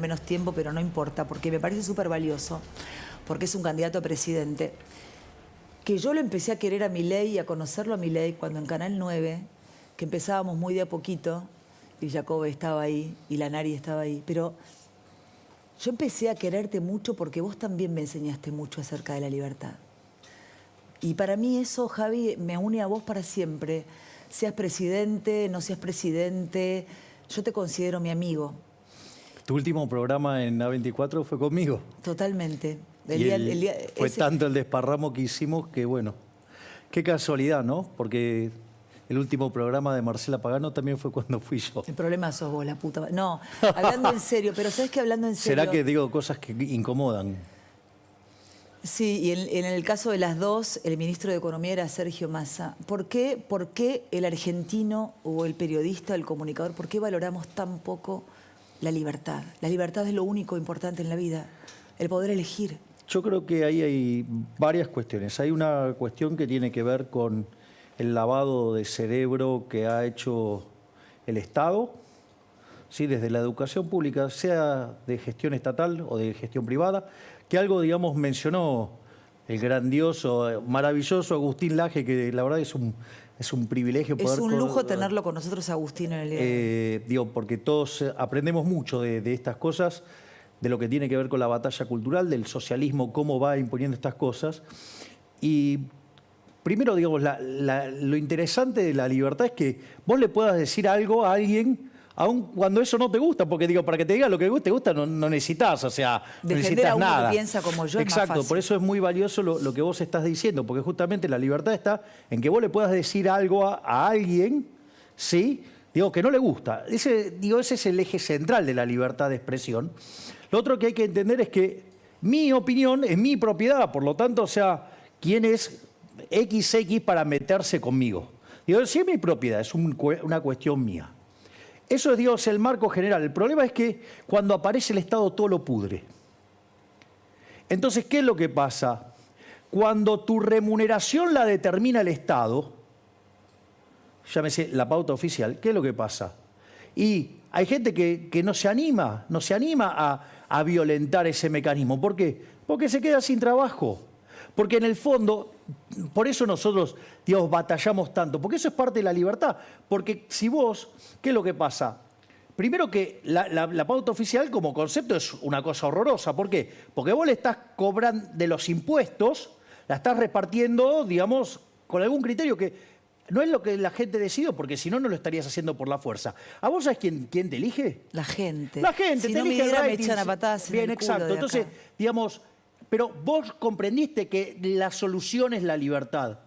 menos tiempo, pero no importa, porque me parece súper valioso, porque es un candidato a presidente. Que yo lo empecé a querer a Milei y a conocerlo a Milei cuando en Canal 9, que empezábamos muy de a poquito, y Jacobe estaba ahí, y Lanari estaba ahí, pero yo empecé a quererte mucho porque vos también me enseñaste mucho acerca de la libertad. Y para mí eso, Javi, me une a vos para siempre. Seas presidente, no seas presidente, yo te considero mi amigo. Tu último programa en A24 fue conmigo. Totalmente. Fue tanto el desparramo que hicimos que, bueno, qué casualidad, ¿no? Porque el último programa de Marcela Pagano también fue cuando fui yo. El problema sos vos, la puta. No, hablando en serio, pero ¿sabes qué? Hablando en serio... ¿Será que digo cosas que incomodan? Sí, y en el caso de las dos, el ministro de Economía era Sergio Massa. ¿Por qué el argentino o el periodista, el comunicador, por qué valoramos tan poco la libertad? La libertad es lo único importante en la vida, el poder elegir. Yo creo que ahí hay varias cuestiones. Hay una cuestión que tiene que ver con el lavado de cerebro que ha hecho el Estado, ¿sí? Desde la educación pública, sea de gestión estatal o de gestión privada, que algo, digamos, mencionó el grandioso, maravilloso Agustín Laje, que la verdad es un privilegio poder... Es un lujo tenerlo con nosotros, Agustín, en el día de hoy. Digo, porque todos aprendemos mucho de estas cosas, de lo que tiene que ver con la batalla cultural, del socialismo, cómo va imponiendo estas cosas. Y primero, digamos, lo interesante de la libertad es que vos le puedas decir algo a alguien, aun cuando eso no te gusta, porque digo, para que te diga lo que te gusta no necesitas, o sea, no necesitas a uno nada. Que piensa como yo. Exacto, es más fácil. Por eso es muy valioso lo que vos estás diciendo, porque justamente la libertad está en que vos le puedas decir algo a alguien, ¿sí? Digo, que no le gusta. Ese es el eje central de la libertad de expresión. Lo otro que hay que entender es que mi opinión es mi propiedad, por lo tanto, o sea, ¿quién es XX para meterse conmigo? Digo, sí es mi propiedad, es una cuestión mía. Eso es, Dios, el marco general. El problema es que cuando aparece el Estado todo lo pudre. Entonces, ¿qué es lo que pasa? Cuando tu remuneración la determina el Estado, llámese la pauta oficial, ¿qué es lo que pasa? Y hay gente que no se anima a violentar ese mecanismo. ¿Por qué? Porque se queda sin trabajo. Porque en el fondo, por eso nosotros, digamos, batallamos tanto, porque eso es parte de la libertad. Porque si vos, ¿qué es lo que pasa? Primero que la pauta oficial como concepto es una cosa horrorosa. ¿Por qué? Porque vos le estás cobrando de los impuestos, la estás repartiendo, digamos, con algún criterio que no es lo que la gente decidió, porque si no, no lo estarías haciendo por la fuerza. ¿A vos sabés quién te elige? La gente. La gente. Si te no me elige diera, el me rating. echan a patadas en Bien, el culo exacto. de acá. Entonces, digamos, pero vos comprendiste que la solución es la libertad.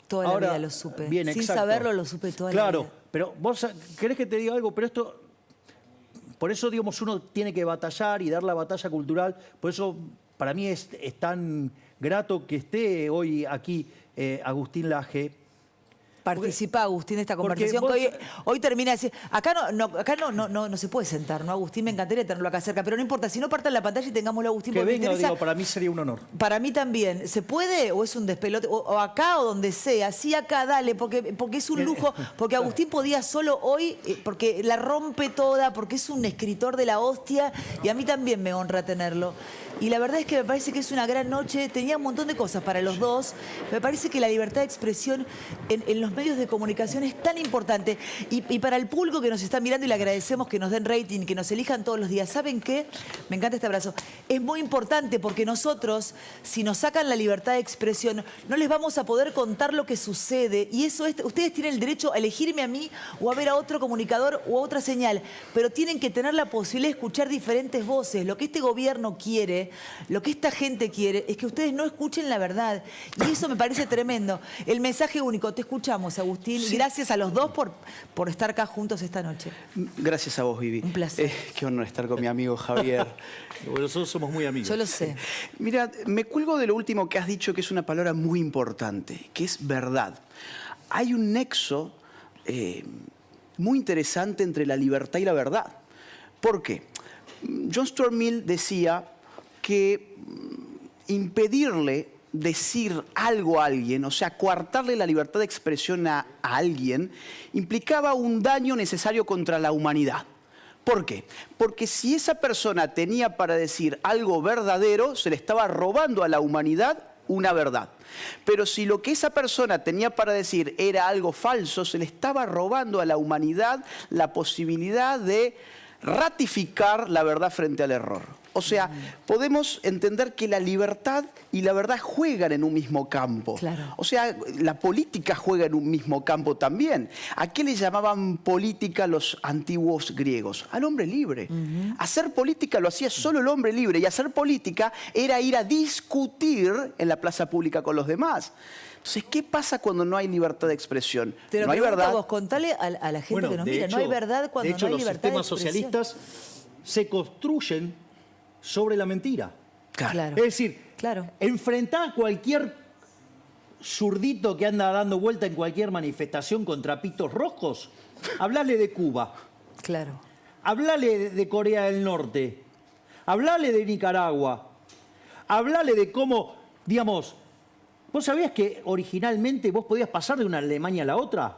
Toda la vida lo supe. Bien, Sin exacto. saberlo, lo supe toda la vida. Claro, pero vos querés que te diga algo, pero esto... Por eso, digamos, uno tiene que batallar y dar la batalla cultural. Por eso, para mí es tan grato que esté hoy aquí Agustín Laje. Participa, Agustín, de esta conversación vos... que hoy termina así. Acá no se puede sentar, ¿no, Agustín? Me encantaría tenerlo acá cerca, pero no importa. Si no, partan la pantalla y tengámoslo, Agustín. Que venga, interesa... digo, para mí sería un honor. Para mí también. ¿Se puede o es un despelote? O acá o donde sea. Sí, acá, dale, porque es un lujo. Porque Agustín podía solo hoy, porque la rompe toda, porque es un escritor de la hostia y a mí también me honra tenerlo. Y la verdad es que me parece que es una gran noche. Tenía un montón de cosas para los dos. Me parece que la libertad de expresión en los medios de comunicación es tan importante. Y para el público que nos está mirando, y le agradecemos que nos den rating, que nos elijan todos los días. ¿Saben qué? Me encanta este abrazo. Es muy importante porque nosotros, si nos sacan la libertad de expresión, no les vamos a poder contar lo que sucede. Y eso es, ustedes tienen el derecho a elegirme a mí o a ver a otro comunicador o a otra señal. Pero tienen que tener la posibilidad de escuchar diferentes voces. Lo que este gobierno quiere, lo que esta gente quiere, es que ustedes no escuchen la verdad. Y eso me parece tremendo. El mensaje único. Te escuchamos, Agustín. Sí. Gracias a los dos por estar acá juntos esta noche. Gracias a vos, Vivi. Un placer. Qué honor estar con mi amigo Javier. Bueno, nosotros somos muy amigos. Yo lo sé. Mira, me cuelgo de lo último que has dicho, que es una palabra muy importante, que es verdad. Hay un nexo muy interesante entre la libertad y la verdad. ¿Por qué? John Stuart Mill decía que impedirle decir algo a alguien, o sea, coartarle la libertad de expresión a alguien, implicaba un daño necesario contra la humanidad. ¿Por qué? Porque si esa persona tenía para decir algo verdadero, se le estaba robando a la humanidad una verdad. Pero si lo que esa persona tenía para decir era algo falso, se le estaba robando a la humanidad la posibilidad de ratificar la verdad frente al error. O sea, podemos entender que la libertad y la verdad juegan en un mismo campo. Claro. O sea, la política juega en un mismo campo también. ¿A qué le llamaban política los antiguos griegos? Al hombre libre. Hacer política lo hacía solo el hombre libre, y hacer política era ir a discutir en la plaza pública con los demás. Entonces, ¿qué pasa cuando no hay libertad de expresión? Te lo no hay pregunto verdad. Vos, contale a la gente Bueno, que nos de mira, hecho- no hay verdad cuando de hecho, no hay los libertad de sistemas expresión. socialistas se construyen sobre la mentira. Claro. Es decir, Claro. enfrentar a cualquier zurdito que anda dando vuelta en cualquier manifestación con trapitos rojos, hablale de Cuba, Claro. hablale de Corea del Norte, hablale de Nicaragua, hablale de cómo, digamos, ¿vos sabías que originalmente vos podías pasar de una Alemania a la otra?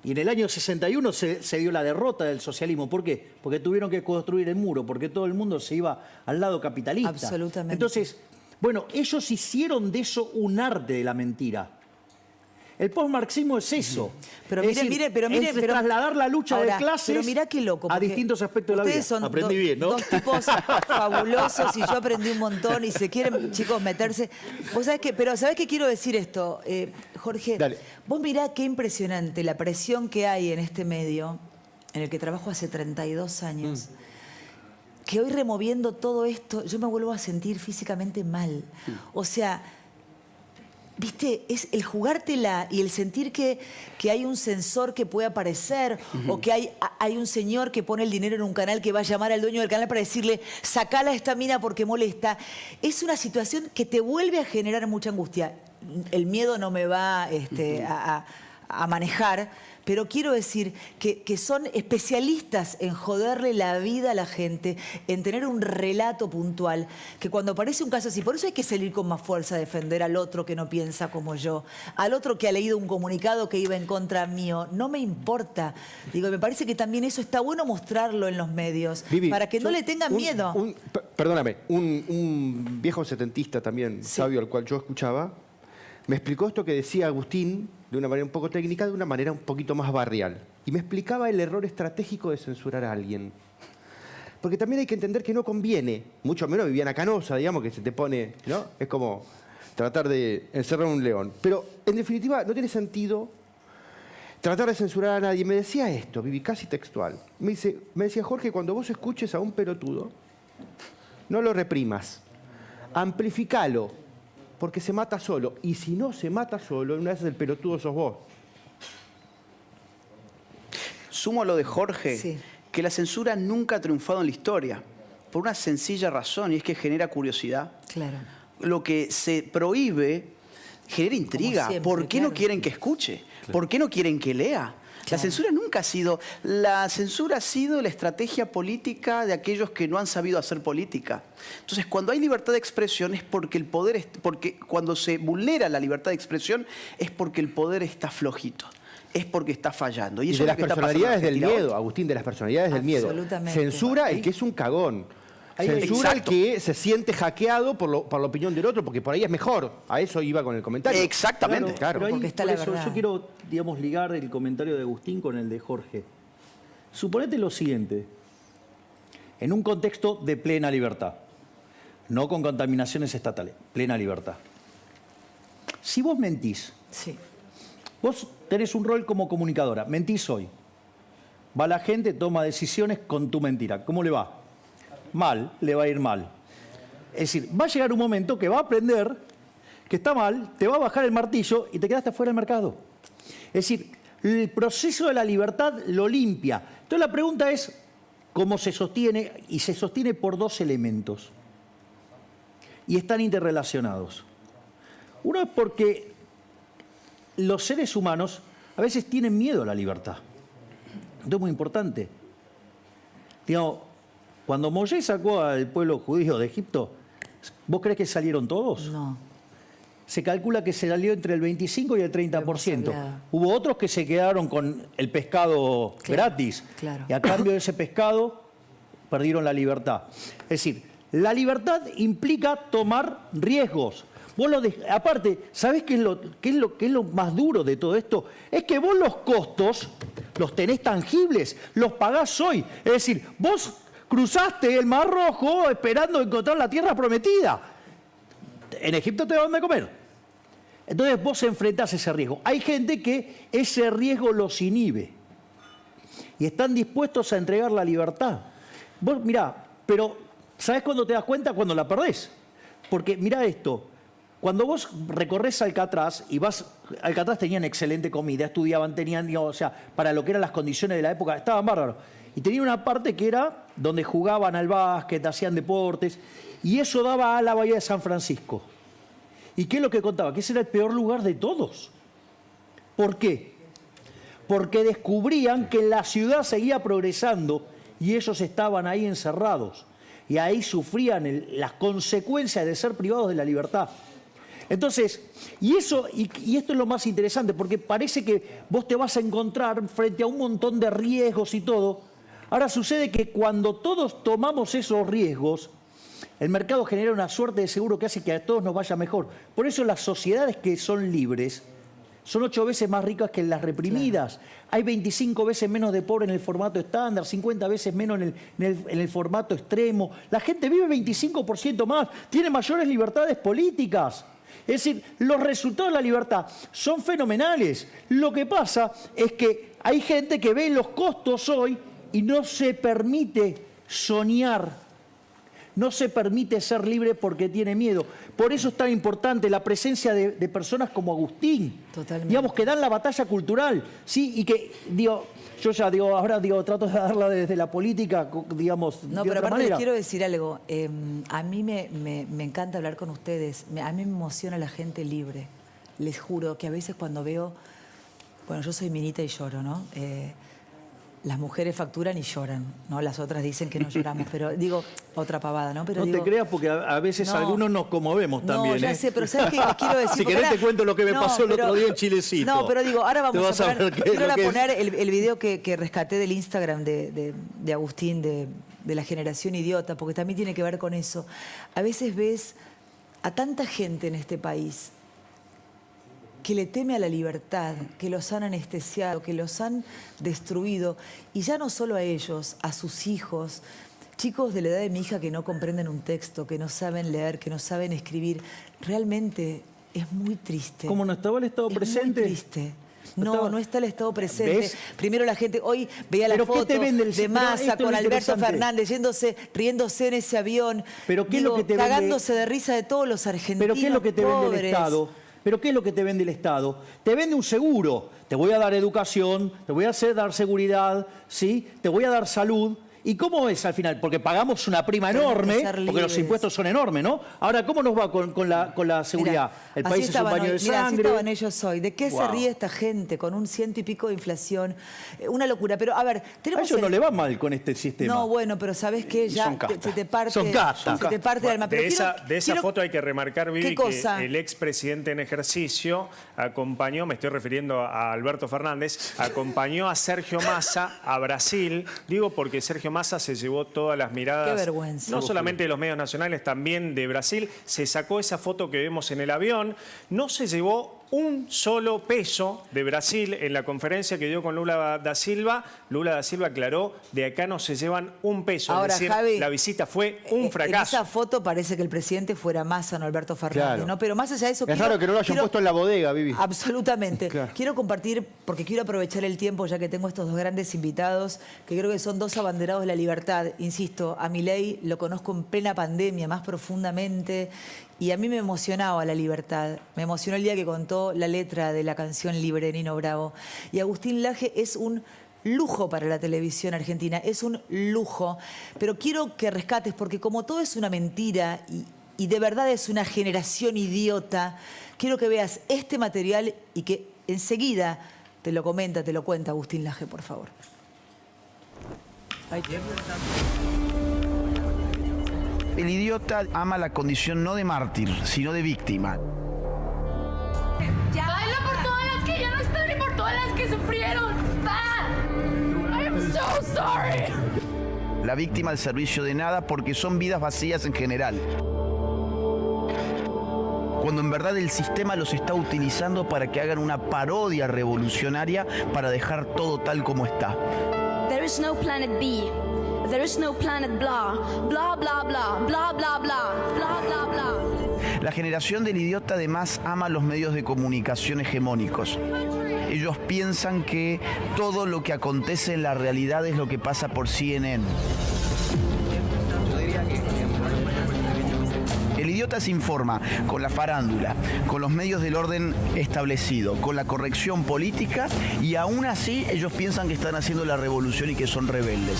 Y en el año 61 se dio la derrota del socialismo. ¿Por qué? Porque tuvieron que construir el muro, porque todo el mundo se iba al lado capitalista. Absolutamente. Entonces, bueno, ellos hicieron de eso un arte de la mentira. El postmarxismo es eso. Pero Es mire, decir, mire, pero mire, es pero trasladar la lucha ahora, de clases pero mirá qué loco, a porque distintos aspectos de la vida. ustedes son Aprendí bien, ¿no? dos tipos fabulosos y yo aprendí un montón y se quieren, chicos, meterse. Vos sabés que, pero ¿sabés qué quiero decir esto, Jorge? Dale. Vos mirá qué impresionante la presión que hay en este medio, en el que trabajo hace 32 años. Que hoy removiendo todo esto, yo me vuelvo a sentir físicamente mal. O sea, viste, es el jugártela y el sentir que hay un censor que puede aparecer o que hay un señor que pone el dinero en un canal que va a llamar al dueño del canal para decirle, sacala a esta mina porque molesta. Es una situación que te vuelve a generar mucha angustia. El miedo no me va a manejar, pero quiero decir que son especialistas en joderle la vida a la gente, en tener un relato puntual, que cuando aparece un caso así, por eso hay que salir con más fuerza a defender al otro que no piensa como yo, al otro que ha leído un comunicado que iba en contra mío, no me importa. Digo, me parece que también eso está bueno mostrarlo en los medios, Vivi, para que no le tengan miedo. Perdóname, un viejo setentista también, Sí. sabio, al cual yo escuchaba, me explicó esto que decía Agustín de una manera un poco técnica, de una manera un poquito más barrial. Y me explicaba el error estratégico de censurar a alguien. Porque también hay que entender que no conviene, mucho menos Viviana Canosa, digamos, que se te pone, ¿no? Es como tratar de encerrar a un león. Pero, en definitiva, no tiene sentido tratar de censurar a nadie. Me decía esto, Vivi, casi textual. Me decía, Jorge, cuando vos escuches a un pelotudo, no lo reprimas, amplificalo, porque se mata solo. Y si no se mata solo, una vez el pelotudo sos vos. Sumo a lo de Jorge, Sí. que la censura nunca ha triunfado en la historia, por una sencilla razón, y es que genera curiosidad. Claro. Lo que se prohíbe genera intriga. siempre, ¿Por qué claro. no quieren que escuche? ¿Por qué no quieren que lea? La censura nunca ha sido... La censura ha sido la estrategia política de aquellos que no han sabido hacer política. Entonces, cuando hay libertad de expresión es porque el poder... porque cuando se vulnera la libertad de expresión es porque el poder está flojito. Es porque está fallando. Y eso de es las lo que está pasando en personalidades del Argentina miedo, hoy. Agustín, de las personalidades del miedo. Absolutamente. Censura el que es un cagón. Censura el Exacto. que se siente hackeado por la opinión del otro, porque por ahí es mejor. A eso iba con el comentario. Exactamente. Claro. Pero ahí, Porque está por la eso, verdad. yo quiero, digamos, ligar el comentario de Agustín con el de Jorge. Suponete lo siguiente, en un contexto de plena libertad, no con contaminaciones estatales, plena libertad. Si vos mentís, Sí. vos tenés un rol como comunicadora, mentís hoy, va la gente, toma decisiones con tu mentira, ¿cómo le va? Mal, le va a ir mal. Es decir, va a llegar un momento que va a aprender que está mal, te va a bajar el martillo y te quedaste fuera del mercado. Es decir, el proceso de la libertad lo limpia. Entonces la pregunta es, ¿cómo se sostiene? Y se sostiene por dos elementos. Y están interrelacionados. Uno es porque los seres humanos a veces tienen miedo a la libertad. Esto es muy importante. Digamos, cuando Moisés sacó al pueblo judío de Egipto, ¿vos crees que salieron todos? No. se calcula que se salió entre el 25 y el 30%. hablado. Hubo otros que se quedaron con el pescado gratis. Claro. Y a cambio de ese pescado perdieron la libertad. Es decir, la libertad implica tomar riesgos. Aparte, ¿sabés qué es lo más duro de todo esto? Es que vos los costos los tenés tangibles, los pagás hoy. Es decir, vos cruzaste el Mar Rojo esperando encontrar la tierra prometida. En Egipto te daban de comer. Entonces vos enfrentás ese riesgo. Hay gente que ese riesgo los inhibe y están dispuestos a entregar la libertad. Vos mirá, pero ¿sabés cuándo te das cuenta? Cuando la perdés. Porque mirá esto, cuando vos recorres Alcatraz y vas, Alcatraz tenían excelente comida, estudiaban, tenían, digamos, o sea, para lo que eran las condiciones de la época, estaban bárbaros. Y tenía una parte que era donde jugaban al básquet, hacían deportes, y eso daba a la bahía de San Francisco. ¿Y qué es lo que contaba? Que ese era el peor lugar de todos. ¿Por qué? Porque descubrían que la ciudad seguía progresando y ellos estaban ahí encerrados. Y ahí sufrían las consecuencias de ser privados de la libertad. Entonces, y esto es lo más interesante, porque parece que vos te vas a encontrar frente a un montón de riesgos y todo. Ahora sucede que cuando todos tomamos esos riesgos, el mercado genera una suerte de seguro que hace que a todos nos vaya mejor. Por eso las sociedades que son libres son 8 veces más ricas que las reprimidas. Claro. Hay 25 veces menos de pobre en el formato estándar, 50 veces menos en el formato extremo. La gente vive 25% más, tiene mayores libertades políticas. Es decir, los resultados de la libertad son fenomenales. Lo que pasa es que hay gente que ve los costos hoy y no se permite soñar, no se permite ser libre porque tiene miedo. Por eso es tan importante la presencia de personas como Agustín. Totalmente. Digamos, que dan la batalla cultural, ¿sí? Y que, ahora trato de darla desde la política, digamos, no, de pero otra aparte les manera. quiero decir algo. A mí me encanta hablar con ustedes. A mí me emociona la gente libre. Les juro que a veces cuando veo... Bueno, yo soy minita y lloro, ¿no? Las mujeres facturan y lloran, ¿no? Las otras dicen que no lloramos, pero digo, otra pavada, ¿no? Pero no digo, te creas porque a veces algunos nos conmovemos también. No, ya sé, pero ¿sabes qué les quiero decir? Si querés te cuento lo que me pasó el otro día en Chilecito. No, pero digo, ahora vamos a poner, quiero poner el video que rescaté del Instagram de Agustín, de la generación idiota, porque también tiene que ver con eso. A veces ves a tanta gente en este país que le teme a la libertad, que los han anestesiado, que los han destruido, y ya no solo a ellos, a sus hijos, chicos de la edad de mi hija que no comprenden un texto, que no saben leer, que no saben escribir. Realmente es muy triste. ¿Cómo no estaba el Estado presente? Es muy triste. No está el Estado presente. ¿Ves? Primero la gente, hoy veía la foto de Massa con Alberto Fernández riéndose en ese avión, ¿Pero qué es lo que te cagándose de risa de todos los argentinos. ¿Pero qué es lo que te vende el Estado? ¿Pero qué es lo que te vende el Estado? Te vende un seguro. Te voy a dar educación, te voy a dar seguridad, ¿sí? Te voy a dar salud. ¿Y cómo es al final? Porque pagamos una prima enorme, porque los impuestos son enormes, ¿no? Ahora, ¿cómo nos va con la seguridad? Mirá, el país es un baño de sangre. Así estaban ellos hoy. ¿De qué se ríe esta gente con un 100 y pico de inflación? Una locura. Pero, a ver, tenemos... A ellos no le va mal con este sistema. No, bueno, pero ¿sabés qué? Ya se te parte, son castas. Se te parte el alma. Pero de esa foto hay que remarcar, Vivi, que el expresidente en ejercicio acompañó, me estoy refiriendo a Alberto Fernández, acompañó a Sergio Massa a Brasil. Digo porque Sergio Massa se llevó todas las miradas, qué vergüenza, no solamente de los medios nacionales, también de Brasil. Se sacó esa foto que vemos en el avión. No se llevó un solo peso de Brasil en la conferencia que dio con Lula da Silva. Lula da Silva aclaró, de acá no se llevan un peso. Ahora, es decir, Javi, la visita fue un fracaso. En esa foto parece que el presidente fuera Massa, no Alberto Fernández, claro. ¿no? Pero más allá de eso... Es raro que no lo hayan puesto en la bodega, Vivi. Absolutamente. Claro. Quiero compartir, porque quiero aprovechar el tiempo, ya que tengo estos dos grandes invitados, que creo que son dos abanderados de la libertad. Insisto, a Milei lo conozco en plena pandemia, más profundamente, y a mí me emocionaba la libertad. Me emocionó el día que contó la letra de la canción Libre de Nino Bravo. Y Agustín Laje es un lujo para la televisión argentina, es un lujo. Pero quiero que rescates, porque como todo es una mentira y de verdad es una generación idiota, quiero que veas este material y que enseguida te lo cuenta Agustín Laje, por favor. Ahí te... El idiota ama la condición no de mártir, sino de víctima. sufrieron. I am so sorry. La víctima al servicio de nada porque son vidas vacías en general. Cuando en verdad el sistema los está utilizando para que hagan una parodia revolucionaria para dejar todo tal como está. There is no planet B. There is no planet blah. Blah, blah, blah. Blah, blah, blah. Blah, blah, blah. La generación del idiota además ama los medios de comunicación hegemónicos. Ellos piensan que todo lo que acontece en la realidad es lo que pasa por CNN. El idiota se informa con la farándula, con los medios del orden establecido, con la corrección política y aún así ellos piensan que están haciendo la revolución y que son rebeldes.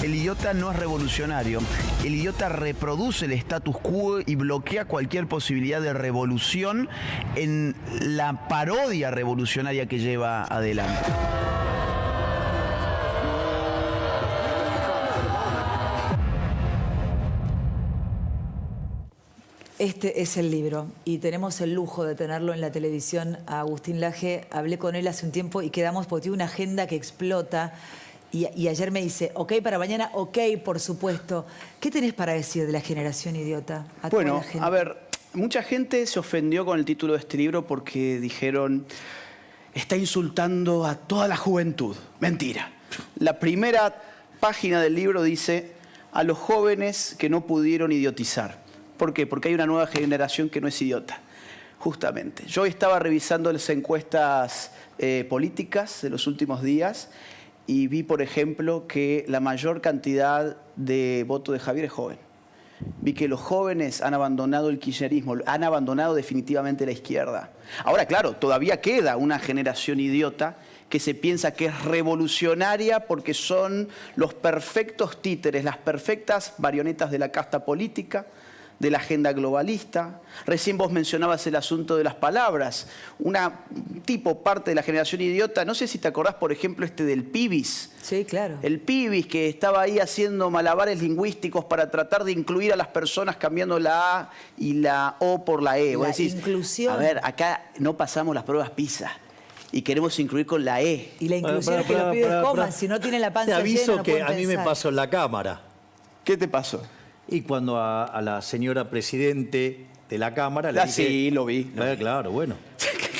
El idiota no es revolucionario. El idiota reproduce el status quo y bloquea cualquier posibilidad de revolución en la parodia revolucionaria que lleva adelante. Este es el libro y tenemos el lujo de tenerlo en la televisión a Agustín Laje. Hablé con él hace un tiempo y quedamos porque tiene una agenda que explota. Y ayer me dice, ok para mañana, ok, por supuesto. ¿Qué tenés para decir de la generación idiota? Bueno, a ver, mucha gente se ofendió con el título de este libro porque dijeron, está insultando a toda la juventud. Mentira. La primera página del libro dice, a los jóvenes que no pudieron idiotizar. ¿Por qué? Porque hay una nueva generación que no es idiota. Justamente. Yo estaba revisando las encuestas políticas de los últimos días y vi, por ejemplo, que la mayor cantidad de votos de Javier es joven. Vi que los jóvenes han abandonado el kirchnerismo, han abandonado definitivamente la izquierda. Ahora, claro, todavía queda una generación idiota que se piensa que es revolucionaria porque son los perfectos títeres, las perfectas marionetas de la casta política, de la agenda globalista. Recién vos mencionabas el asunto de las palabras. Parte de la generación idiota, no sé si te acordás, por ejemplo, del pibis. Sí, claro. El pibis que estaba ahí haciendo malabares lingüísticos para tratar de incluir a las personas cambiando la A y la O por la E. Vos decís, inclusión. a ver, acá no pasamos las pruebas PISA y queremos incluir con la E. Y la inclusión es que los pibes coman, si no tienen la panza Te aviso llena, no que pueden a mí me pensar. pasó en la Cámara. ¿Qué te pasó? Y cuando a la señora presidente de la Cámara le dije... Sí, lo vi. Claro, bueno.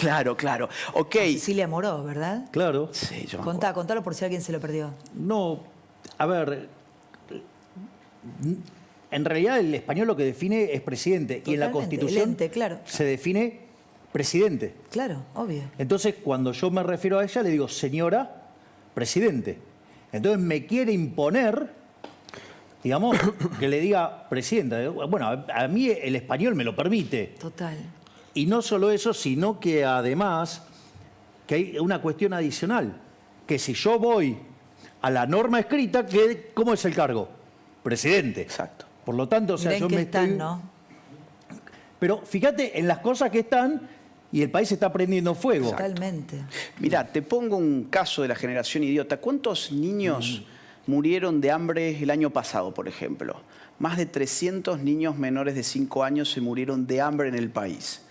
Claro. Ok. Cecilia Moró, ¿verdad? Claro. Sí, yo me Contalo por si alguien se lo perdió. No, a ver, en realidad el español lo que define es presidente y en la Totalmente, Constitución el ente, claro. se define presidente. Claro, obvio. Entonces, cuando yo me refiero a ella, le digo señora presidente. Entonces me quiere imponer, digamos, que le diga presidenta. Bueno, a mí el español me lo permite. Total. Y no solo eso, sino que además que hay una cuestión adicional, que si yo voy a la norma escrita, ¿cómo es el cargo? Presidente. Exacto. Por lo tanto, o sea, Mirá en yo qué me están, estoy... ¿no? Pero fíjate en las cosas que están y el país está prendiendo fuego. Totalmente. Mirá, te pongo un caso de la generación idiota. ¿Cuántos niños murieron de hambre el año pasado, por ejemplo? Más de 300 niños menores de 5 años se murieron de hambre en el país.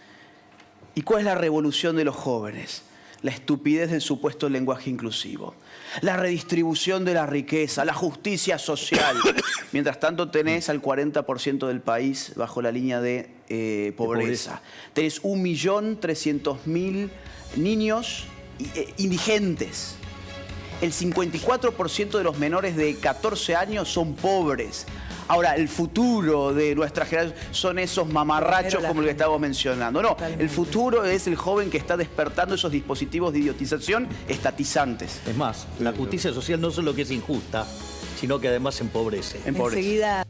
¿Y cuál es la revolución de los jóvenes? La estupidez del supuesto lenguaje inclusivo. La redistribución de la riqueza, la justicia social. Mientras tanto tenés al 40% del país bajo la línea de pobreza. Tenés 1.300.000 niños indigentes. El 54% de los menores de 14 años son pobres. Ahora, el futuro de nuestra generación son esos mamarrachos como el que estábamos mencionando. No, el futuro es el joven que está despertando esos dispositivos de idiotización estatizantes. Es más, la justicia social no solo que es injusta, sino que además empobrece. Empobrece. Enseguida...